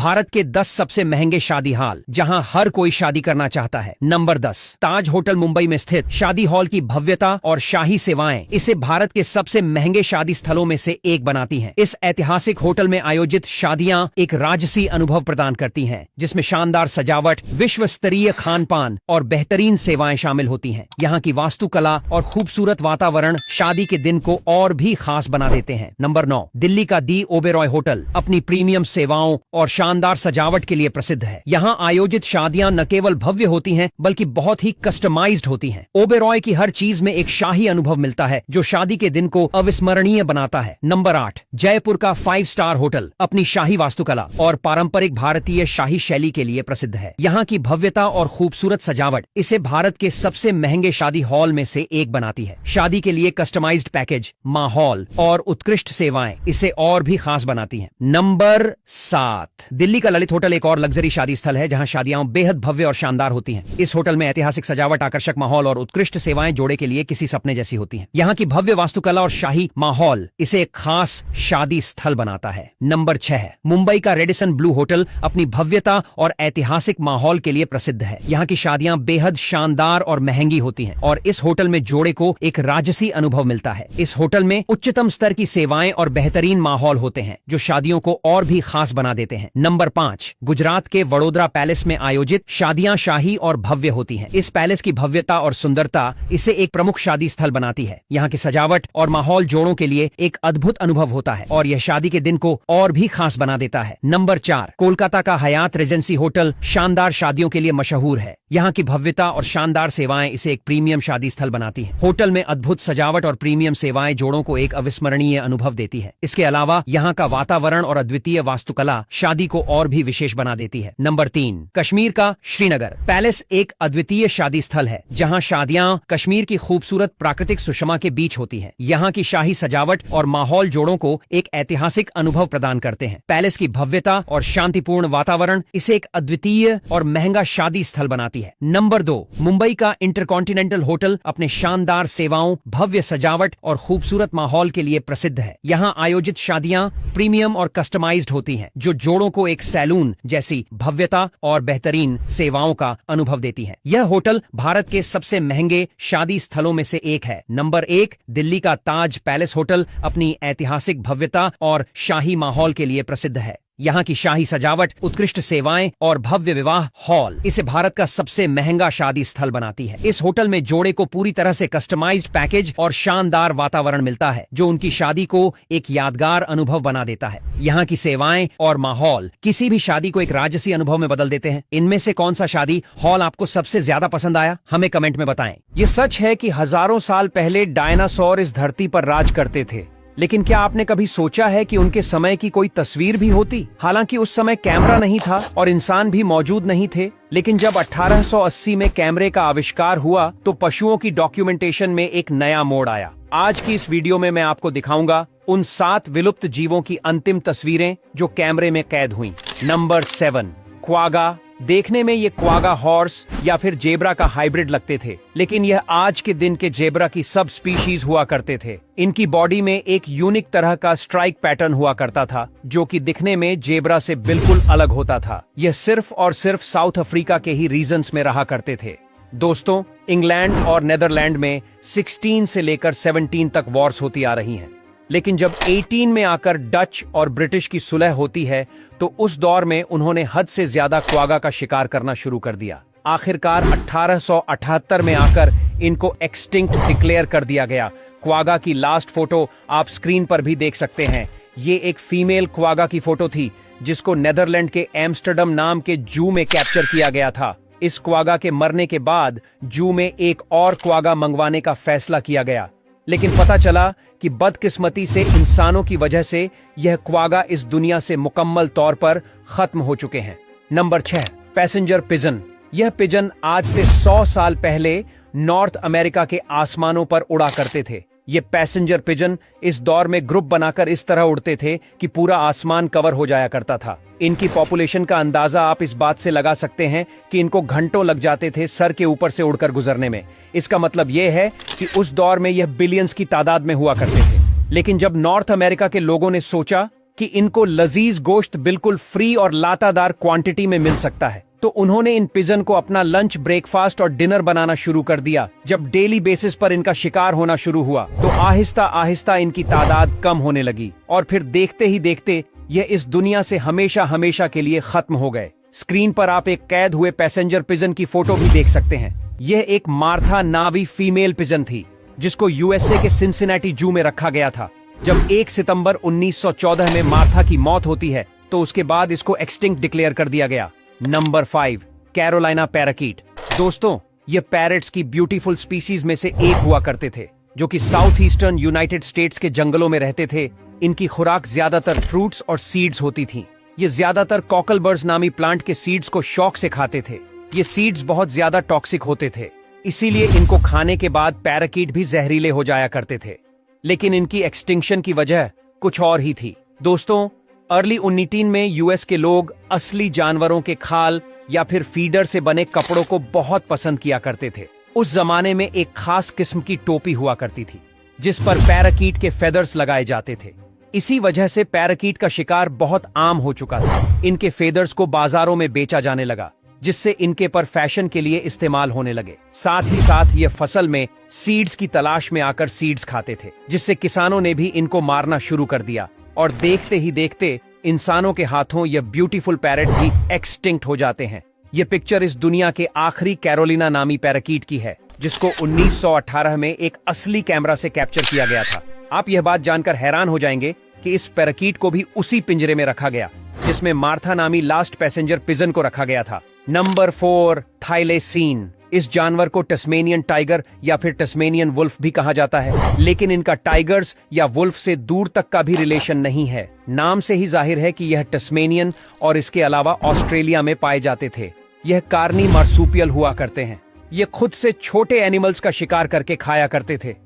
भारत के 10 सबसे महंगे शादी हॉल जहां हर कोई शादी करना चाहता है। नंबर 10, ताज होटल मुंबई में स्थित शादी हॉल की भव्यता और शाही सेवाएं इसे भारत के सबसे महंगे शादी स्थलों में से एक बनाती हैं। इस ऐतिहासिक होटल में आयोजित शादियां एक राजसी अनुभव प्रदान करती हैं, जिसमें शानदार सजावट, विश्व स्तरीय खान पान और बेहतरीन सेवाएं शामिल होती हैं। यहाँ की वास्तुकला और खूबसूरत वातावरण शादी के दिन को और भी खास बना देते हैं। नंबर 9, दिल्ली का दी ओबेरॉय होटल अपनी प्रीमियम सेवाओं और शानदार सजावट के लिए प्रसिद्ध है। यहाँ आयोजित शादियां न केवल भव्य होती हैं बल्कि बहुत ही कस्टमाइज्ड होती हैं। ओबेरॉय की हर चीज में एक शाही अनुभव मिलता है जो शादी के दिन को अविस्मरणीय बनाता है। नंबर 8, जयपुर का 5 स्टार होटल अपनी शाही वास्तुकला और पारंपरिक भारतीय शाही शैली के लिए प्रसिद्ध है। यहाँ की भव्यता और खूबसूरत सजावट इसे भारत के सबसे महंगे शादी हॉल में से एक बनाती है। शादी के लिए कस्टमाइज्ड पैकेज, माहौल और उत्कृष्ट सेवाएं इसे और भी खास बनाती हैं। नंबर 7, दिल्ली का ललित होटल एक और लग्जरी शादी स्थल है जहां शादियां बेहद भव्य और शानदार होती हैं। इस होटल में ऐतिहासिक सजावट, आकर्षक माहौल और उत्कृष्ट सेवाएं जोड़े के लिए किसी सपने जैसी होती हैं। यहाँ की भव्य वास्तुकला और शाही माहौल इसे एक खास शादी स्थल बनाता है। नंबर 6, मुंबई का रेडिसन ब्लू होटल अपनी भव्यता और ऐतिहासिक माहौल के लिए प्रसिद्ध है। यहाँ की शादियां बेहद शानदार और महंगी होती हैं और इस होटल में जोड़े को एक राजसी अनुभव मिलता है। इस होटल में उच्चतम स्तर की सेवाएं और बेहतरीन माहौल होते हैं जो शादियों को और भी खास बना देते हैं। नंबर 5, गुजरात के वडोदरा पैलेस में आयोजित शादियां शाही और भव्य होती हैं। इस पैलेस की भव्यता और सुंदरता इसे एक प्रमुख शादी स्थल बनाती है। यहाँ की सजावट और माहौल जोड़ों के लिए एक अद्भुत अनुभव होता है और यह शादी के दिन को और भी खास बना देता है। नंबर 4, कोलकाता का हयात रेजेंसी होटल शानदार शादियों के लिए मशहूर है। यहाँ की भव्यता और शानदार सेवाएं इसे एक प्रीमियम शादी स्थल बनाती हैं। होटल में अद्भुत सजावट और प्रीमियम सेवाएं जोड़ों को एक अविस्मरणीय अनुभव देती है। इसके अलावा यहाँ का वातावरण और अद्वितीय वास्तुकला शादी को और भी विशेष बना देती है। नंबर 3, कश्मीर का श्रीनगर पैलेस एक अद्वितीय शादी स्थल है जहाँ शादियां कश्मीर की खूबसूरत प्राकृतिक सुषमा के बीच होती हैं। यहाँ की शाही सजावट और माहौल जोड़ों को एक ऐतिहासिक अनुभव प्रदान करते हैं। पैलेस की भव्यता और शांतिपूर्ण वातावरण इसे एक अद्वितीय और महंगा शादी स्थल बनाती है। नंबर 2, मुंबई का इंटरकॉन्टिनेंटल होटल अपने शानदार सेवाओं, भव्य सजावट और खूबसूरत माहौल के लिए प्रसिद्ध है। यहाँ आयोजित शादियां प्रीमियम और कस्टमाइज्ड होती हैं जो जोड़ों को एक सैलून जैसी भव्यता और बेहतरीन सेवाओं का अनुभव देती है। यह होटल भारत के सबसे महंगे शादी स्थलों में से एक है। नंबर 1, दिल्ली का ताज पैलेस होटल अपनी ऐतिहासिक भव्यता और शाही माहौल के लिए प्रसिद्ध है। यहाँ की शाही सजावट, उत्कृष्ट सेवाएं और भव्य विवाह हॉल इसे भारत का सबसे महंगा शादी स्थल बनाती है। इस होटल में जोड़े को पूरी तरह से कस्टमाइज्ड पैकेज और शानदार वातावरण मिलता है जो उनकी शादी को एक यादगार अनुभव बना देता है। यहाँ की सेवाएं और माहौल किसी भी शादी को एक राजसी अनुभव में बदल देते हैं। इनमें से कौन सा शादी हॉल आपको सबसे ज्यादा पसंद आया, हमें कमेंट में बताएं। ये सच है कि हजारों साल पहले डायनासोर इस धरती पर राज करते थे, लेकिन क्या आपने कभी सोचा है कि उनके समय की कोई तस्वीर भी होती? हालांकि उस समय कैमरा नहीं था और इंसान भी मौजूद नहीं थे, लेकिन जब 1880 में कैमरे का आविष्कार हुआ तो पशुओं की डॉक्यूमेंटेशन में एक नया मोड़ आया। आज की इस वीडियो में मैं आपको दिखाऊंगा उन 7 विलुप्त जीवों की अंतिम तस्वीरें जो कैमरे में कैद हुई। Number 7, quagga. देखने में ये क्वागा हॉर्स या फिर जेब्रा का हाइब्रिड लगते थे, लेकिन यह आज के दिन के जेब्रा की सब स्पीशीज हुआ करते थे। इनकी बॉडी में एक यूनिक तरह का स्ट्राइक पैटर्न हुआ करता था जो कि दिखने में जेब्रा से बिल्कुल अलग होता था। यह सिर्फ और सिर्फ साउथ अफ्रीका के ही रीजन्स में रहा करते थे। दोस्तों, इंग्लैंड और नेदरलैंड में 16 से लेकर 17 तक वॉर्स होती आ रही हैं, लेकिन जब 18 में आकर डच और ब्रिटिश की सुलह होती है तो उस दौर में उन्होंने हद से ज्यादा क्वागा का शिकार करना शुरू कर दिया। आखिरकार 1878 में आकर इनको एक्सटिंक्ट डिक्लेयर कर दिया गया। क्वागा की लास्ट फोटो आप स्क्रीन पर भी देख सकते हैं। ये एक फीमेल क्वागा की फोटो थी जिसको नेदरलैंड के एम्स्टर्डम नाम के जू में कैप्चर किया गया था। इस क्वागा के मरने के बाद जू में एक और क्वागा मंगवाने का फैसला किया गया, लेकिन पता चला कि बदकिस्मती से इंसानों की वजह से यह क्वागा इस दुनिया से मुकम्मल तौर पर खत्म हो चुके हैं। Number 6, passenger pigeon. यह पिजन आज से 100 साल पहले नॉर्थ अमेरिका के आसमानों पर उड़ा करते थे। ये पैसेंजर पिजन इस दौर में ग्रुप बनाकर इस तरह उड़ते थे कि पूरा आसमान कवर हो जाया करता था। इनकी पॉपुलेशन का अंदाजा आप इस बात से लगा सकते हैं कि इनको घंटों लग जाते थे सर के ऊपर से उड़कर गुजरने में। इसका मतलब यह है कि उस दौर में यह बिलियंस की तादाद में हुआ करते थे। लेकिन जब नॉर्थ अमेरिका के लोगों ने सोचा कि इनको लजीज गोश्त बिल्कुल फ्री और लातादार क्वांटिटी में मिल सकता है, तो उन्होंने इन पिजन को अपना लंच, ब्रेकफास्ट और डिनर बनाना शुरू कर दिया। जब डेली बेसिस पर इनका शिकार होना शुरू हुआ तो आहिस्ता आहिस्ता इनकी तादाद कम होने लगी और फिर देखते ही देखते यह इस दुनिया से हमेशा हमेशा के लिए खत्म हो गए। स्क्रीन पर आप एक कैद हुए पैसेंजर पिजन की फोटो भी देख सकते हैं। यह एक मार्था नावी फीमेल पिजन थी जिसको यूएसए के सिंसिनेटी जू में रखा गया था। जब 1 सितंबर 1914 में मार्था की मौत होती है तो उसके बाद इसको एक्सटिंक्ट डिक्लेयर कर दिया गया। Number 5, Carolina parakeet. दोस्तों, ये पैरट्स की ब्यूटीफुल स्पीसीज में से एक हुआ करते थे जो कि साउथ ईस्टर्न यूनाइटेड स्टेट्स के जंगलों में रहते थे। इनकी खुराक ज्यादातर फ्रूट्स और सीड्स होती थी। ये ज्यादातर कॉकलबर्ड्स नामी प्लांट के सीड्स को शौक से खाते थे। ये सीड्स बहुत ज्यादा टॉक्सिक होते थे, इसीलिए इनको खाने के बाद पैराकीट भी जहरीले हो जाया करते थे। लेकिन इनकी एक्सटिंक्शन की वजह कुछ और ही थी। दोस्तों, अर्ली 19 में यूएस के लोग असली जानवरों के खाल या फिर फीडर से बने कपड़ों को बहुत पसंद किया करते थे। उस जमाने में एक खास किस्म की टोपी हुआ करती थी जिस पर पैराकीट के फेदर्स लगाए जाते थे। इसी वजह से पैराकीट का शिकार बहुत आम हो चुका था। इनके फेदर्स को बाजारों में बेचा जाने लगा जिससे इनके पर फैशन के लिए इस्तेमाल होने लगे। साथ ही साथ ये फसल में सीड्स की तलाश में आकर सीड्स खाते थे, जिससे किसानों ने भी इनको मारना शुरू कर दिया और देखते ही देखते इंसानों के हाथों ये ब्यूटीफुल पैरट भी एक्सटिंक्ट हो जाते हैं। ये पिक्चर इस दुनिया के आखिरी कैरोलिना नामी पैराकीट की है जिसको 1918 में एक असली कैमरा से कैप्चर किया गया था। आप यह बात जानकर हैरान हो जाएंगे कि इस पैराकीट को भी उसी पिंजरे में रखा गया जिसमें मार्था नामी लास्ट पैसेंजर पिजन को रखा गया था। नंबर 4, थाइलेसीन। इस जानवर को टस्मेनियन टाइगर या फिर टस्मेनियन वुल्फ भी कहा जाता है, लेकिन इनका टाइगर्स या वुल्फ से दूर तक का भी रिलेशन नहीं है। नाम से ही जाहिर है कि यह टस्मेनियन और इसके अलावा ऑस्ट्रेलिया में पाए जाते थे। यह कार्नी मार्सूपियल हुआ करते हैं। ये खुद से छोटे एनिमल्स का शिकार करके खाया करते थे।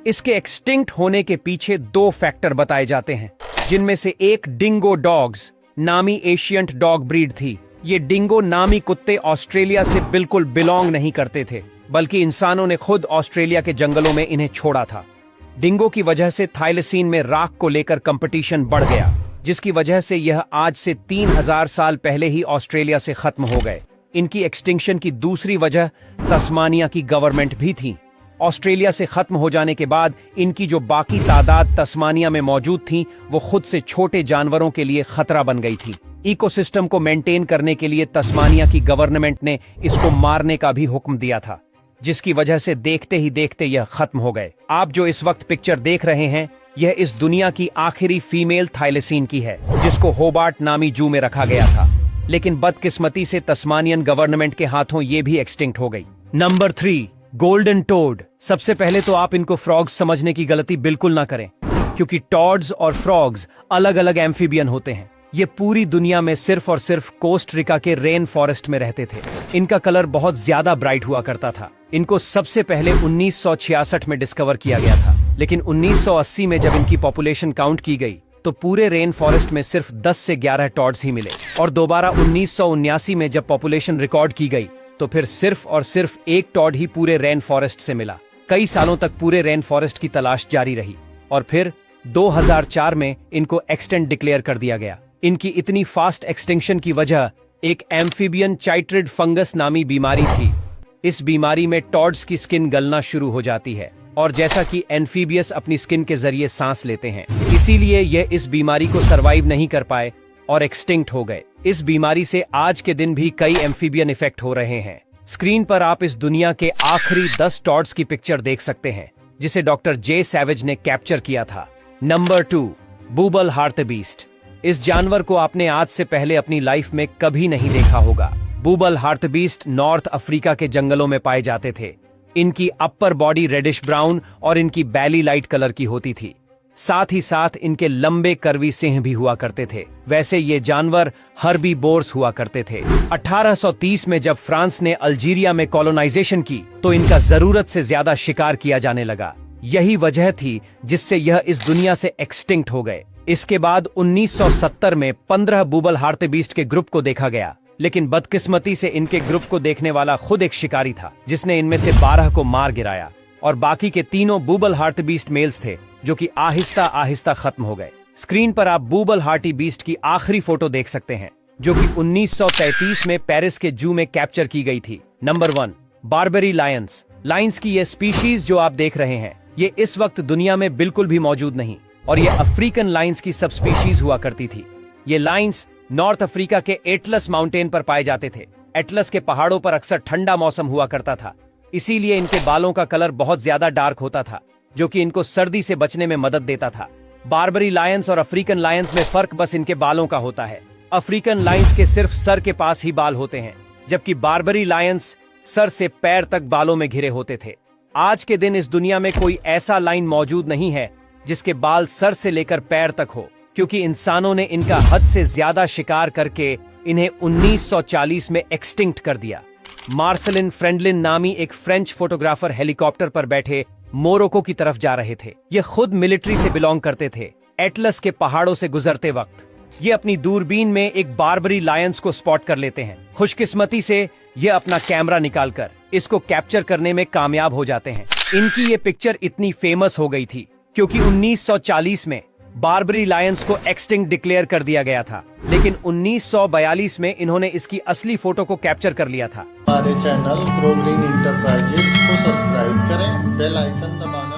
इसके एक्सटिंक्ट होने के पीछे 2 फैक्टर बताए जाते हैं, जिनमें से एक डिंगो डॉग्स नामी एशियंट डॉग ब्रीड थी। ये डिंगो नामी कुत्ते ऑस्ट्रेलिया से बिल्कुल बिलोंग नहीं करते थे, बल्कि इंसानों ने खुद ऑस्ट्रेलिया के जंगलों में इन्हें छोड़ा था। डिंगो की वजह से थाइलेसीन में राख को लेकर कंपटीशन बढ़ गया, जिसकी वजह से यह आज से 3000 साल पहले ही ऑस्ट्रेलिया से खत्म हो गए। इनकी एक्सटिंक्शन की दूसरी वजह तस्मानिया की गवर्नमेंट भी थी। ऑस्ट्रेलिया से खत्म हो जाने के बाद इनकी जो बाकी तादाद तस्मानिया में मौजूद थी वो खुद से छोटे जानवरों के लिए खतरा बन गई थी। इकोसिस्टम को मेंटेन करने के लिए तस्मानिया की गवर्नमेंट ने इसको मारने का भी हुक्म दिया था, जिसकी वजह से देखते ही देखते यह खत्म हो गए। आप जो इस वक्त पिक्चर देख रहे हैं यह इस दुनिया की आखिरी फीमेल थाइलेसीन की है, जिसको होबार्ट नामी जू में रखा गया था, लेकिन बदकिस्मती से तस्मानियन गवर्नमेंट के हाथों ये भी एक्सटिंक्ट हो गई। Number 3, golden toad. सबसे पहले तो आप इनको फ्रॉग्स समझने की गलती बिल्कुल ना करें, क्योंकि टॉड्स और फ्रॉग्स अलग अलग एम्फीबियन होते हैं। ये पूरी दुनिया में सिर्फ और सिर्फ कोस्ट रिका के रेन फॉरेस्ट में रहते थे। इनका कलर बहुत ज्यादा ब्राइट हुआ करता था। इनको सबसे पहले 1966 में डिस्कवर किया गया था, लेकिन 1980 में जब इनकी पॉपुलेशन काउंट की गई तो पूरे रेन फॉरेस्ट में सिर्फ 10 से 11 टॉड्स ही मिले, और दोबारा 1979 में जब पॉपुलेशन रिकॉर्ड की गई तो फिर सिर्फ और सिर्फ एक टॉड ही पूरे रेन फॉरेस्ट से मिला। कई सालों तक पूरे रेन फॉरेस्ट की तलाश जारी रही और फिर 2004 में इनको एक्सटेंट डिक्लेयर कर दिया गया। इनकी इतनी फास्ट एक्सटिंक्शन की वजह एक एम्फीबियन चाइट्रिड फंगस नामी बीमारी थी। इस बीमारी में टॉड्स की स्किन गलना शुरू हो जाती है, और जैसा कि एम्फीबियस अपनी स्किन के जरिए सांस लेते हैं, इसीलिए ये इस बीमारी को सरवाइव नहीं कर पाए और एक्सटिंक्ट हो गए। इस बीमारी से आज के दिन भी कई एम्फीबियन इफेक्ट हो रहे हैं। स्क्रीन पर आप इस दुनिया के आखिरी 10 टॉड्स की पिक्चर देख सकते हैं, जिसे डॉक्टर जे सैवेज ने कैप्चर किया था। नंबर 2, बूबल हार्टबीस्ट। इस जानवर को आपने आज से पहले अपनी लाइफ में कभी नहीं देखा होगा। बूबल हार्टबीस्ट नॉर्थ अफ्रीका के जंगलों में पाए जाते थे। इनकी अपर बॉडी रेडिश ब्राउन और इनकी बैली लाइट कलर की होती थी। साथ ही साथ इनके लंबे करवी सिंह भी हुआ करते थे। वैसे ये जानवर हर्बीवोर्स हुआ करते थे। 1830 में जब फ्रांस ने अल्जीरिया में कॉलोनाइजेशन की तो इनका जरूरत से ज्यादा शिकार किया जाने लगा। यही वजह थी जिससे यह इस दुनिया से एक्सटिंक्ट हो गए। इसके बाद 1970 में 15 बूबल हार्टबीस्ट के ग्रुप को देखा गया, लेकिन बदकिस्मती से इनके ग्रुप को देखने वाला खुद एक शिकारी था, जिसने इनमें से 12 को मार गिराया, और बाकी के तीनों बूबल हार्टबीस्ट मेल्स थे जो कि आहिस्ता आहिस्ता खत्म हो गए। स्क्रीन पर आप बूबल हार्टी बीस्ट की आखिरी फोटो देख सकते हैं, जो कि 1933 में पेरिस के जू में कैप्चर की गई थी। Number 1, barberry Lions. लायंस की ये स्पीशीज जो आप देख रहे हैं, ये इस वक्त दुनिया में बिल्कुल भी मौजूद नहीं, और ये अफ्रीकन लायंस की सब स्पीशीज हुआ करती थी। ये लायंस नॉर्थ अफ्रीका के एटलस माउंटेन पर पाए जाते थे। एटलस के पहाड़ों पर अक्सर ठंडा मौसम हुआ करता था, इसीलिए इनके बालों का कलर बहुत ज्यादा डार्क होता था, जो कि इनको सर्दी से बचने में मदद देता था। बारबेरी लायंस और अफ्रीकन लायंस में फर्क बस इनके बालों का होता है। अफ्रीकन लायंस के सिर्फ सर के पास ही बाल होते हैं, जबकि बारबेरी लायंस सर से पैर तक बालों में घिरे होते थे। आज के दिन इस दुनिया में कोई ऐसा लाइन मौजूद नहीं है जिसके बाल सर से लेकर पैर तक हो, क्योंकि इंसानों ने इनका हद से ज्यादा शिकार करके इन्हें 1940 में एक्सटिंक्ट कर दिया। मार्सेलिन फ्रेंडलिन नामी एक फ्रेंच फोटोग्राफर हेलीकॉप्टर पर बैठे मोरक्को की तरफ जा रहे थे। ये खुद मिलिट्री से बिलोंग करते थे। एटलस के पहाड़ों से गुजरते वक्त ये अपनी दूरबीन में एक बारबेरी लायंस को स्पॉट कर लेते हैं। खुशकिस्मती से ये अपना कैमरा निकालकर इसको कैप्चर करने में कामयाब हो जाते हैं। इनकी ये पिक्चर इतनी फेमस हो गई थी क्योंकि 1940 में बारबेरी लायंस को एक्सटिंक्ट डिक्लेयर कर दिया गया था, लेकिन 1942 में इन्होंने इसकी असली फोटो को कैप्चर कर लिया था। हमारे चैनल ग्रो ग्रीन इंटरप्राइजेज को सब्सक्राइब करें, बेल आइकन दबाना